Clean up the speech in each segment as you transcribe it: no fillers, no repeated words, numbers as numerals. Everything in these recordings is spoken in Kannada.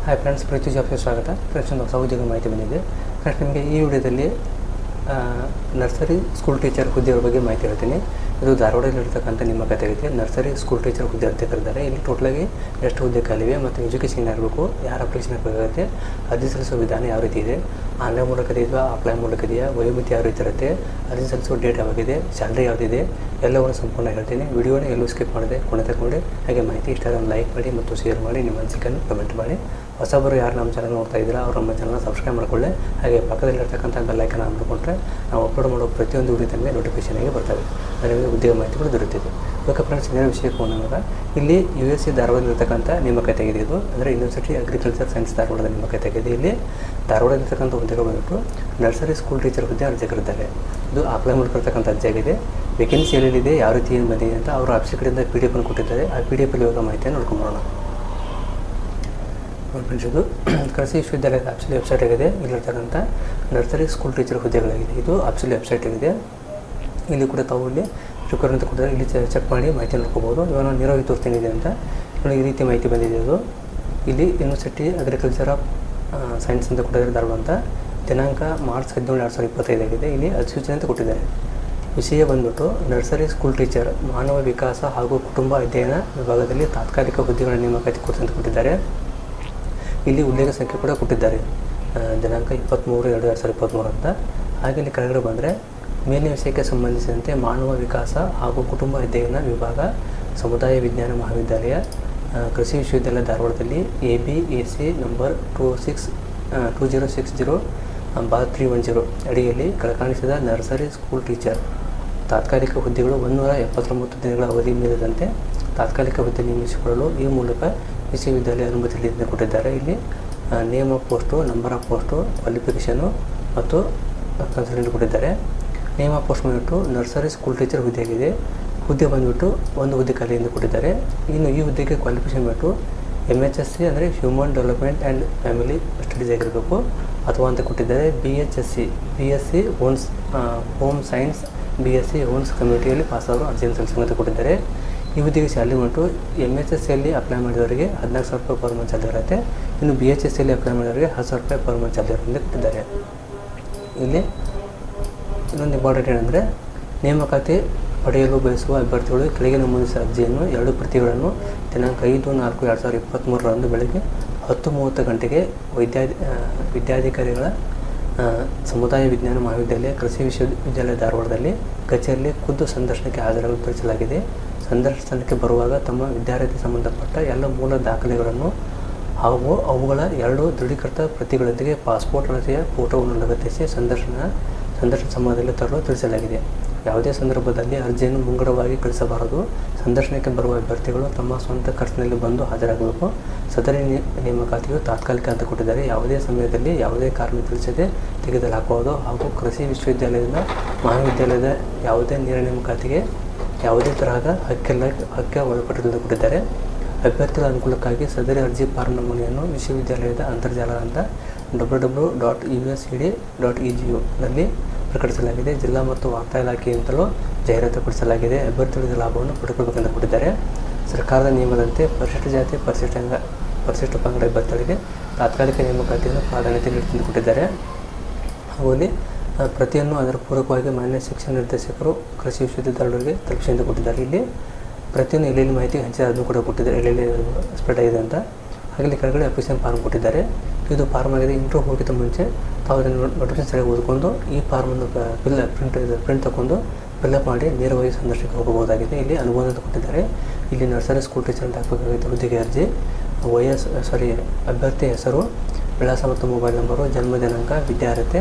ಹಾಯ್ ಫ್ರೆಂಡ್ಸ್, ಪ್ರೀತಿ ಜಾಬ್ಗೆ ಸ್ವಾಗತ. ಫ್ರೆಂಡ್ಸ್, ಒಂದು ಹೊಸ ಉದ್ಯೋಗ ಮಾಹಿತಿ ಬಂದಿದೆ. ಫ್ರೆಂಡ್ಸ್, ನಿಮಗೆ ಈ ವಿಡಿಯೋದಲ್ಲಿ ನರ್ಸರಿ ಸ್ಕೂಲ್ ಟೀಚರ್ ಹುದ್ದೆಯ ಬಗ್ಗೆ ಮಾಹಿತಿ ಹೇಳ್ತೀನಿ. ಇದು ಧಾರವಾಡದಲ್ಲಿರ್ತಕ್ಕಂಥ ನಿಮ್ಮ ಕಥೆಗೆ ನರ್ಸರಿ ಸ್ಕೂಲ್ ಟೀಚರ್ ಹುದ್ದೆ ಅಂತ ಕರೆದಿದ್ದಾರೆ. ಇಲ್ಲಿ ಟೋಟಲಾಗಿ ಎಷ್ಟು ಹುದ್ದೆ ಖಾಲಿವೆ ಮತ್ತು ಎಜುಕೇಷನ್ ಇರಬೇಕು, ಯಾರು ಅಪ್ಲಿಕೇಶನ್ ಬೇಕಾಗುತ್ತೆ, ಅರ್ಜಿ ಸಲ್ಲಿಸುವ ವಿಧಾನ ಯಾವ ರೀತಿ ಇದೆ, ಆನ್ಲೈನ್ ಮೂಲಕ ಇದೆಯಾ ಅಪ್ಲೈ ಮೂಲಕ ಇದೆಯಾ, ವಯೋಮಿತಿ ಯಾವ ರೀತಿ ಇರುತ್ತೆ, ಅರ್ಜಿ ಸಲ್ಲಿಸುವ ಡೇಟ್ ಯಾವಾಗಿದೆ, ಸ್ಯಾಲ್ರಿ ಯಾವುದಿದೆ, ಎಲ್ಲವನ್ನು ಸಂಪೂರ್ಣ ಹೇಳ್ತೀನಿ. ವಿಡಿಯೋನ ಎಲ್ಲೂ ಸ್ಕಿಪ್ ಮಾಡಿದೆ ಕೊನೆ ತಗೊಂಡು ಹಾಗೆ ಮಾಹಿತಿ ಇಷ್ಟ ಒಂದು ಲೈಕ್ ಮಾಡಿ ಮತ್ತು ಶೇರ್ ಮಾಡಿ, ನಿಮ್ಮ ಅನಿಸಿಕೆಯನ್ನು ಕಮೆಂಟ್ ಮಾಡಿ. ಹೊಸಬರು ಯಾರು ನಮ್ಮ ಚಾನಲ್ ನೋಡ್ತಾ ಇದ್ದೀರಾ ಅವರು ನಮ್ಮ ಚಾನಲ್ನ ಸಬ್ಸ್ಕ್ರೈಬ್ ಮಾಡಿಕೊಳ್ಳಿ. ಹಾಗೆ ಪಕ್ಕದಲ್ಲಿರ್ತಕ್ಕಂಥ ಬೆಲ್ಲೈಕನ್ ಆನ್ ಮಾಡಿಕೊಂಡ್ರೆ ನಾವು ಅಪ್ಲೋಡ್ ಮಾಡೋ ಪ್ರತಿಯೊಂದು ವಿಡಿಯೋ ತಮಗೆ ನೋಟಿಫಿಕೇಷನ್ ಆಗಿ ಬರ್ತವೆ. ನಿಮಗೆ ಉದ್ಯೋಗ ಮಾಹಿತಿಗಳು ದೊರೆಯುತ್ತಿದೆ. ಓಕೆ ಫ್ರೆಂಡ್ಸ್, ಇನ್ನೇನು ವಿಷಯಕ್ಕೆ ಹೋದಾಗ ಇಲ್ಲಿ USC ಧಾರವಾಡದಲ್ಲಿರ್ತಕ್ಕಂಥ ನೇಮಕಾತಿಯಾಗಿದೆ. ಇದು ಅಂದರೆ ಯೂನಿವರ್ಸಿಟಿ ಅಗ್ರಿಕಲ್ಚರ್ ಸೈನ್ಸ್ ಧಾರವಾಡದ ನೇಮಕಾತಿಯಾಗಿದೆ. ಇಲ್ಲಿ ಧಾರವಾಡದಲ್ಲಿರ್ತಕ್ಕಂಥ ಹುದ್ದೆಗಳು ಬಂದ್ಬಿಟ್ಟು ನರ್ಸರಿ ಸ್ಕೂಲ್ ಟೀಚರ್ ಹುದ್ದೆ ಅರ್ಜಿ ಕರೆದಿದ್ದಾರೆ. ಇದು ಅಪ್ಲೈ ಮಾಡಿರ್ತಕ್ಕಂಥ ಅರ್ಜಿಯಾಗಿದೆ. ವೇಕೆನ್ಸಿ ಎಲ್ಲಿದೆ, ಯಾವ ರೀತಿ ಏನು ಬಂದಿದೆ ಅಂತ ಅವರು ಆಫೀಸ್ ಕಡೆಯಿಂದ PDF ಅನ್ನು ಕೊಟ್ಟಿದ್ದಾರೆ. ಆ PDF ಅಲ್ಲಿ ಇವಾಗ ಮಾಹಿತಿಯನ್ನು ನೋಡ್ಕೊಂಬರೋಣ. ಫ್ರೆಂಡ್ಸ್, ಇದು ಕೃಷಿ ವಿಶ್ವವಿದ್ಯಾಲಯದ ಆಫೀಸಿಯಲ್ ವೆಬ್ಸೈಟ್ ಆಗಿದೆ. ಇಲ್ಲಿರ್ತಕ್ಕಂಥ ನರ್ಸರಿ ಸ್ಕೂಲ್ ಟೀಚರ್ ಹುದ್ದೆಗಳಾಗಿದೆ. ಇದು ಆಫೀಸಿಯಲ್ ವೆಬ್ಸೈಟ್ ಆಗಿದೆ. ಇಲ್ಲಿ ಕೂಡ ತಾವು ಇಲ್ಲಿ ರಿಕ್ವೈರ್ಮೆಂಟ್ ಕೊಟ್ಟಿದ್ದಾರೆ. ಇಲ್ಲಿ ಚೆಕ್ ಮಾಡಿ ಮಾಹಿತಿ ನೋಡ್ಕೋಬೋದು. ಇವಾಗ ನಾನು ನೀರಾವರಿ ತೋರಿಸ್ತೀನಿ ಅಂತ ನೋಡಿ, ಈ ರೀತಿ ಮಾಹಿತಿ ಬಂದಿದೆ. ಅದು ಇಲ್ಲಿ ಯೂನಿವರ್ಸಿಟಿ ಅಗ್ರಿಕಲ್ಚರ್ ಆಫ್ ಸೈನ್ಸ್ ಅಂತ ಕೊಟ್ಟಿದ್ದಾರೆ ಧಾರವಾಡ ಅಂತ. ದಿನಾಂಕ ಮಾರ್ಚ್ 17, 2025 ಆಗಿದೆ. ಇಲ್ಲಿ ಅಧಿಸೂಚನೆ ಅಂತ ಕೊಟ್ಟಿದ್ದಾರೆ. ವಿಷಯ ಬಂದ್ಬಿಟ್ಟು ನರ್ಸರಿ ಸ್ಕೂಲ್ ಟೀಚರ್ ಮಾನವ ವಿಕಾಸ ಹಾಗೂ ಕುಟುಂಬ ಅಧ್ಯಯನ ವಿಭಾಗದಲ್ಲಿ ತಾತ್ಕಾಲಿಕ ಹುದ್ದೆಗಳ ನೇಮಕಾತಿ ಕುರಿತು ಅಂತ ಕೊಟ್ಟಿದ್ದಾರೆ. ಇಲ್ಲಿ ಉಲ್ಲೇಖ ಸಂಖ್ಯೆ ಕೂಡ ಕೊಟ್ಟಿದ್ದಾರೆ, ದಿನಾಂಕ 23/2/2023 ಅಂತ. ಹಾಗೆ ಇಲ್ಲಿ ಕೆಳಗಡೆ ಬಂದರೆ ಮೇಲಿನ ವಿಷಯಕ್ಕೆ ಸಂಬಂಧಿಸಿದಂತೆ ಮಾನವ ವಿಕಾಸ ಹಾಗೂ ಕುಟುಂಬ ಅಧ್ಯಯನ ವಿಭಾಗ, ಸಮುದಾಯ ವಿಜ್ಞಾನ ಮಹಾವಿದ್ಯಾಲಯ, ಕೃಷಿ ವಿಶ್ವವಿದ್ಯಾಲಯ ಧಾರವಾಡದಲ್ಲಿ ABAC ನಂಬರ್ 2060/310 ಅಡಿಯಲ್ಲಿ ಕೆಳಕಾಣಿಸಿದ ನರ್ಸರಿ ಸ್ಕೂಲ್ ಟೀಚರ್ ತಾತ್ಕಾಲಿಕ ಹುದ್ದೆಗಳು 179 ದಿನಗಳ ಅವಧಿ ಮೀರಿದಂತೆ ತಾತ್ಕಾಲಿಕ ಹುದ್ದೆ ನೇಮಿಸಿಕೊಳ್ಳಲು ಈ ಮೂಲಕ ವಿಶ್ವವಿದ್ಯಾಲಯ ಅನುಮತಿ ಕೊಟ್ಟಿದ್ದಾರೆ. ಇಲ್ಲಿ name of post, number of post, qualification ಮತ್ತು ಕನ್ಸಲ್ಟೆಂಟ್ ಕೊಟ್ಟಿದ್ದಾರೆ. ನೇಮ್ ಆಫ್ ಪೋಸ್ಟ್ ಬಂದುಬಿಟ್ಟು ನರ್ಸರಿ ಸ್ಕೂಲ್ ಟೀಚರ್ ಹುದ್ದೆ ಆಗಿದೆ. ಹುದ್ದೆ ಬಂದುಬಿಟ್ಟು ಒಂದು ಹುದ್ದೆ ಖಾಲಿ ಎಂದು ಕೊಟ್ಟಿದ್ದಾರೆ. ಇನ್ನು ಈ ಹುದ್ದೆಗೆ ಕ್ವಾಲಿಫಿಕೇಷನ್ ಬಿಟ್ಟು MHSC ಅಂದರೆ human development and family studies ಆಗಿರಬೇಕು ಅಥವಾ ಅಂತ ಕೊಟ್ಟಿದ್ದಾರೆ. BSc home science, BSc homes ಕಮ್ಯುನಿಟಿಯಲ್ಲಿ ಪಾಸಾದರು ಅರ್ಜಿಯನ್ನು ಸಲ್ಲಿಸುವಂತ ಕೊಟ್ಟಿದ್ದಾರೆ. ಈ ಹುದ್ದೆಗೆ ಸ್ಯಾಲ್ರಿ ಬಂತು MHSCಯಲ್ಲಿ ಅಪ್ಲೈ ಮಾಡಿದವರಿಗೆ 14,000 ರೂಪಾಯಿ ಪರ್ ಮಂತ್ ಸ್ಯಾಲ್ರಿ ಇರುತ್ತೆ. ಇನ್ನು BHSCಯಲ್ಲಿ ಅಪ್ಲೈ ಮಾಡಿದವರಿಗೆ 10,000 ರೂಪಾಯಿ ಪರ್ ಮಂತ್ ಸ್ಯಾಲ್ರಿ ಅಂತ ಕೊಟ್ಟಿದ್ದಾರೆ. ಇಲ್ಲಿ ಇನ್ನೊಂದು ಇಂಪಾರ್ಟೆಂಟ್ ಏನಂದರೆ, ನೇಮಕಾತಿ ಪಡೆಯಲು ಬಯಸುವ ಅಭ್ಯರ್ಥಿಗಳು ಕೆಳಗೆ ನಮೂದಿಸಿದ ಅರ್ಜಿಯನ್ನು 2 ಪ್ರತಿಗಳನ್ನು ದಿನಾಂಕ 5/4/2023 ಬೆಳಗ್ಗೆ 10:30 ಗಂಟೆಗೆ ವಿದ್ಯಾಧಿಕಾರಿಗಳ ಸಮುದಾಯ ವಿಜ್ಞಾನ ಮಹಾವಿದ್ಯಾಲಯ, ಕೃಷಿ ವಿಶ್ವವಿದ್ಯಾಲಯ ಧಾರವಾಡದಲ್ಲಿ ಕಚೇರಿಯಲ್ಲಿ ಖುದ್ದು ಸಂದರ್ಶನಕ್ಕೆ ಹಾಜರಾಗಲು ತಿಳಿಸಲಾಗಿದೆ. ಸಂದರ್ಶನಕ್ಕೆ ಬರುವಾಗ ತಮ್ಮ ವಿದ್ಯಾರ್ಥಿ ಸಂಬಂಧಪಟ್ಟ ಎಲ್ಲ ಮೂಲ ದಾಖಲೆಗಳನ್ನು ಹಾಗೂ ಅವುಗಳ 2 ದೃಢೀಕೃತ ಪ್ರತಿಗಳೊಂದಿಗೆ ಪಾಸ್ಪೋರ್ಟ್ ಅಳತೆಯ ಫೋಟೋವನ್ನು ಲಗತ್ತಿಸಿ ಸಂದರ್ಶನ ಸಮಯದಲ್ಲಿ ತರಲು ತಿಳಿಸಲಾಗಿದೆ. ಯಾವುದೇ ಸಂದರ್ಭದಲ್ಲಿ ಅರ್ಜಿಯನ್ನು ಮುಂಗಡವಾಗಿ ಕಳಿಸಬಾರದು. ಸಂದರ್ಶನಕ್ಕೆ ಬರುವ ಅಭ್ಯರ್ಥಿಗಳು ತಮ್ಮ ಸ್ವಂತ ಖರ್ಚಿನಲ್ಲಿ ಬಂದು ಹಾಜರಾಗಬೇಕು. ಸದರಿ ನೇಮಕಾತಿಯು ತಾತ್ಕಾಲಿಕ ಅಂತ ಕೊಟ್ಟಿದ್ದಾರೆ. ಯಾವುದೇ ಸಮಯದಲ್ಲಿ ಯಾವುದೇ ಕಾರಣ ತಿಳಿಸದೆ ತೆಗೆದುಹಾಕುವುದು ಹಾಗೂ ಕೃಷಿ ವಿಶ್ವವಿದ್ಯಾಲಯದಿಂದ ಮಹಾವಿದ್ಯಾಲಯದ ಯಾವುದೇ ನೇರ ನೇಮಕಾತಿಗೆ ಯಾವುದೇ ತರಹದ ಹಕ್ಕೆ ಒಳಪಟ್ಟಿದ್ದು ಕೊಟ್ಟಿದ್ದಾರೆ. ಅಭ್ಯರ್ಥಿಗಳ ಅನುಕೂಲಕ್ಕಾಗಿ ಸದರಿ ಅರ್ಜಿ ಫಾರ್ಮ್ ನಮೂನೆಯನ್ನು ವಿಶ್ವವಿದ್ಯಾಲಯದ ಅಂತರ್ಜಾಲ ಅಂತ www.uscd.edu ನಲ್ಲಿ ಪ್ರಕಟಿಸಲಾಗಿದೆ. ಜಿಲ್ಲಾ ಮತ್ತು ವಾರ್ತಾ ಇಲಾಖೆಯಿಂದಲೂ ಜಾಹೀರಾತುಪಡಿಸಲಾಗಿದೆ. ಅಭ್ಯರ್ಥಿಗಳಿಗೆ ಲಾಭವನ್ನು ಪಡೆದುಕೊಳ್ಳಬೇಕೆಂದು ಕೊಟ್ಟಿದ್ದಾರೆ. ಸರ್ಕಾರದ ನಿಯಮದಂತೆ ಪರಿಶಿಷ್ಟ ಜಾತಿ, ಪರಿಶಿಷ್ಟ ಪಂಗಡ ಅಭ್ಯರ್ಥಿಗಳಿಗೆ ತಾತ್ಕಾಲಿಕ ನೇಮಕಾತಿಯನ್ನು ಪ್ರಾಧಾನ್ಯತೆ ನೀಡುತ್ತೆಂದು ಕೊಟ್ಟಿದ್ದಾರೆ. ಹಾಗೂ ಇಲ್ಲಿ ಪ್ರತಿಯನ್ನು ಅದರ ಪೂರಕವಾಗಿ ಮಾನ್ಯ ಶಿಕ್ಷಣ ನಿರ್ದೇಶಕರು ಕೃಷಿ ವಿಶ್ವವಿದ್ಯಾಲಯಗಳಿಗೆ ತಲುಪಿಸಿಎಂದು ಕೊಟ್ಟಿದ್ದಾರೆ. ಇಲ್ಲಿ ಪ್ರತಿಯೊಂದು ಎಲ್ಲೆಲ್ಲಿ ಮಾಹಿತಿ ಹಂಚಿದ ಅದನ್ನು ಕೂಡ ಕೊಟ್ಟಿದ್ದಾರೆ, ಎಲ್ಲೆಲ್ಲಿ ಸ್ಪ್ರೆಡ್ ಆಗಿದೆ ಅಂತ. ಹಾಗೆ ಕೆಳಗಡೆ ಅಪ್ಲಿಕೇಶನ್ ಫಾರ್ಮ್ ಕೊಟ್ಟಿದ್ದಾರೆ. ಇದು ಫಾರ್ಮ್ ಆಗಿದೆ. ಇಂಟ್ರೋ ಹೋಗಿದ್ದ ಮುಂಚೆ ತಾವು ಅದನ್ನು ನೋಟಿಫಿಕೇಶನ್ ಸರಿಯಾಗಿ ಓದಿಕೊಂಡು ಈ ಫಾರ್ಮನ್ನು ಪ್ರಿಂಟ್ ತಗೊಂಡು ಫಿಲ್ಅಪ್ ಮಾಡಿ ನೇರವಾಗಿ ಸಂದರ್ಶನಕ್ಕೆ ಹೋಗಬಹುದಾಗಿದೆ. ಇಲ್ಲಿ ಅನುಭವ ಅಂತ ಕೊಟ್ಟಿದ್ದಾರೆ. ಇಲ್ಲಿ ನರ್ಸರಿ ಸ್ಕೂಲ್ ಟೀಚರ್ ಅಂತ ಹಾಕಬೇಕಾಗಿತ್ತು ಹುದ್ದೆಗೆ ಅರ್ಜಿ. ಅಭ್ಯರ್ಥಿ ಹೆಸರು, ವಿಳಾಸ ಮತ್ತು ಮೊಬೈಲ್ ನಂಬರು, ಜನ್ಮ ದಿನಾಂಕ, ವಿದ್ಯಾರ್ಹತೆ,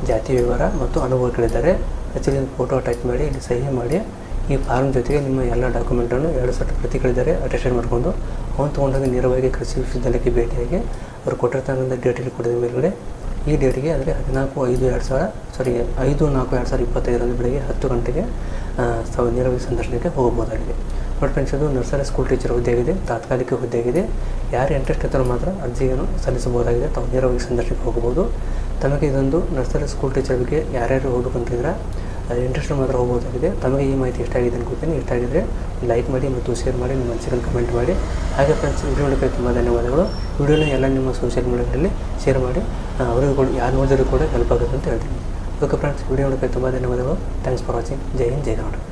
ಜಾತಿ ವಿವರ ಮತ್ತು ಅನುಭವ ಕೇಳಿದ್ದಾರೆ. ಆ್ಯಕ್ಚುಲಿ ಫೋಟೋ ಅಟ್ಯಾಚ್ ಮಾಡಿ ಇಲ್ಲಿ ಸಹಿ ಮಾಡಿ ಈ ಫಾರ್ಮ್ ಜೊತೆಗೆ ನಿಮ್ಮ ಎಲ್ಲ ಡಾಕ್ಯುಮೆಂಟನ್ನು 2 ಸೆಟ್ ಪ್ರತಿಗಳಿದ್ದಾರೆ ಅಟೆಸ್ಟೆಡ್ ಮಾಡಿಕೊಂಡು ಅವನು ತೊಗೊಂಡಾಗ ನೇರವಾಗಿ ಕೃಷಿ ವಿಶ್ವವಿದ್ಯಾಲಯಕ್ಕೆ ಭೇಟಿಯಾಗಿ ಅವರು ಕೊಟ್ಟಿರ್ತಕ್ಕಂಥ ಡೇಟಲ್ಲಿ ಕೊಟ್ಟಿದ್ದ ಮೇಲ್ಗಡೆ ಈ ಡೇಟಿಗೆ ಅಂದರೆ 5/4/2025 ಬೆಳಗ್ಗೆ 10 ಗಂಟೆಗೆ ನೇರವಾಗಿ ಸಂದರ್ಶನಕ್ಕೆ ಹೋಗಬಹುದಾಗಿದೆ. ಬಟ್ ಫ್ರೆಂಡ್ಸ್, ಇದು ನರ್ಸರಿ ಸ್ಕೂಲ್ ಟೀಚರ್ ಹುದ್ದೆ ಆಗಿದೆ, ತಾತ್ಕಾಲಿಕ ಹುದ್ದೆ ಆಗಿದೆ. ಯಾರು ಇಂಟ್ರೆಸ್ಟ್ ಇದ್ದರೂ ಮಾತ್ರ ಅರ್ಜಿಯನ್ನು ಸಲ್ಲಿಸಬಹುದಾಗಿದೆ. ತಾವು ನೇರವಾಗಿ ಸಂದರ್ಶನಕ್ಕೆ ಹೋಗಬಹುದು. ತಮಗೆ ಇದೊಂದು ನರ್ಸರಿ ಸ್ಕೂಲ್ ಟೀಚರ್ ಬಗ್ಗೆ ಯಾರ್ಯಾರು ಹೋಗ್ಬೇಕಂತಿದ್ರೆ ಇಂಟ್ರೆಸ್ಟ್ ಮಾತ್ರ ಹೋಗ್ಬೋದಾಗಿದೆ. ತಮಗೆ ಈ ಮಾಹಿತಿ ಇಷ್ಟ ಆಗಿದೆ ಅನ್ಕೋತೀನಿ. ಇಷ್ಟ ಆಗಿದ್ದರೆ ಲೈಕ್ ಮಾಡಿ ಮತ್ತು ಶೇರ್ ಮಾಡಿ, ನಿಮ್ಮ ಅನಿಸಿಕೆಯನ್ನು ಕಮೆಂಟ್ ಮಾಡಿ. ಹಾಗೆ ಫ್ರೆಂಡ್ಸ್, ವಿಡಿಯೋ ನೋಡೋಕ್ಕೆ ತುಂಬ ಧನ್ಯವಾದಗಳು. ವಿಡಿಯೋನ ಎಲ್ಲ ನಿಮ್ಮ ಸೋಷಿಯಲ್ ಮೀಡಿಯಾದಲ್ಲಿ ಶೇರ್ ಮಾಡಿ, ಅವರಿಗೂ ಕೂಡ ಯಾರು ನೋಡಿದರೂ ಕೂಡ ಹೆಲ್ಪ್ ಆಗುತ್ತೆ ಅಂತ ಹೇಳ್ತೀನಿ. ಓಕೆ ಫ್ರೆಂಡ್ಸ್, ವಿಡಿಯೋ ನೋಡೋಕ್ಕೆ ತುಂಬ ಧನ್ಯವಾದಗಳು. Thanks for watching. Jai Hind, Jai Karnataka.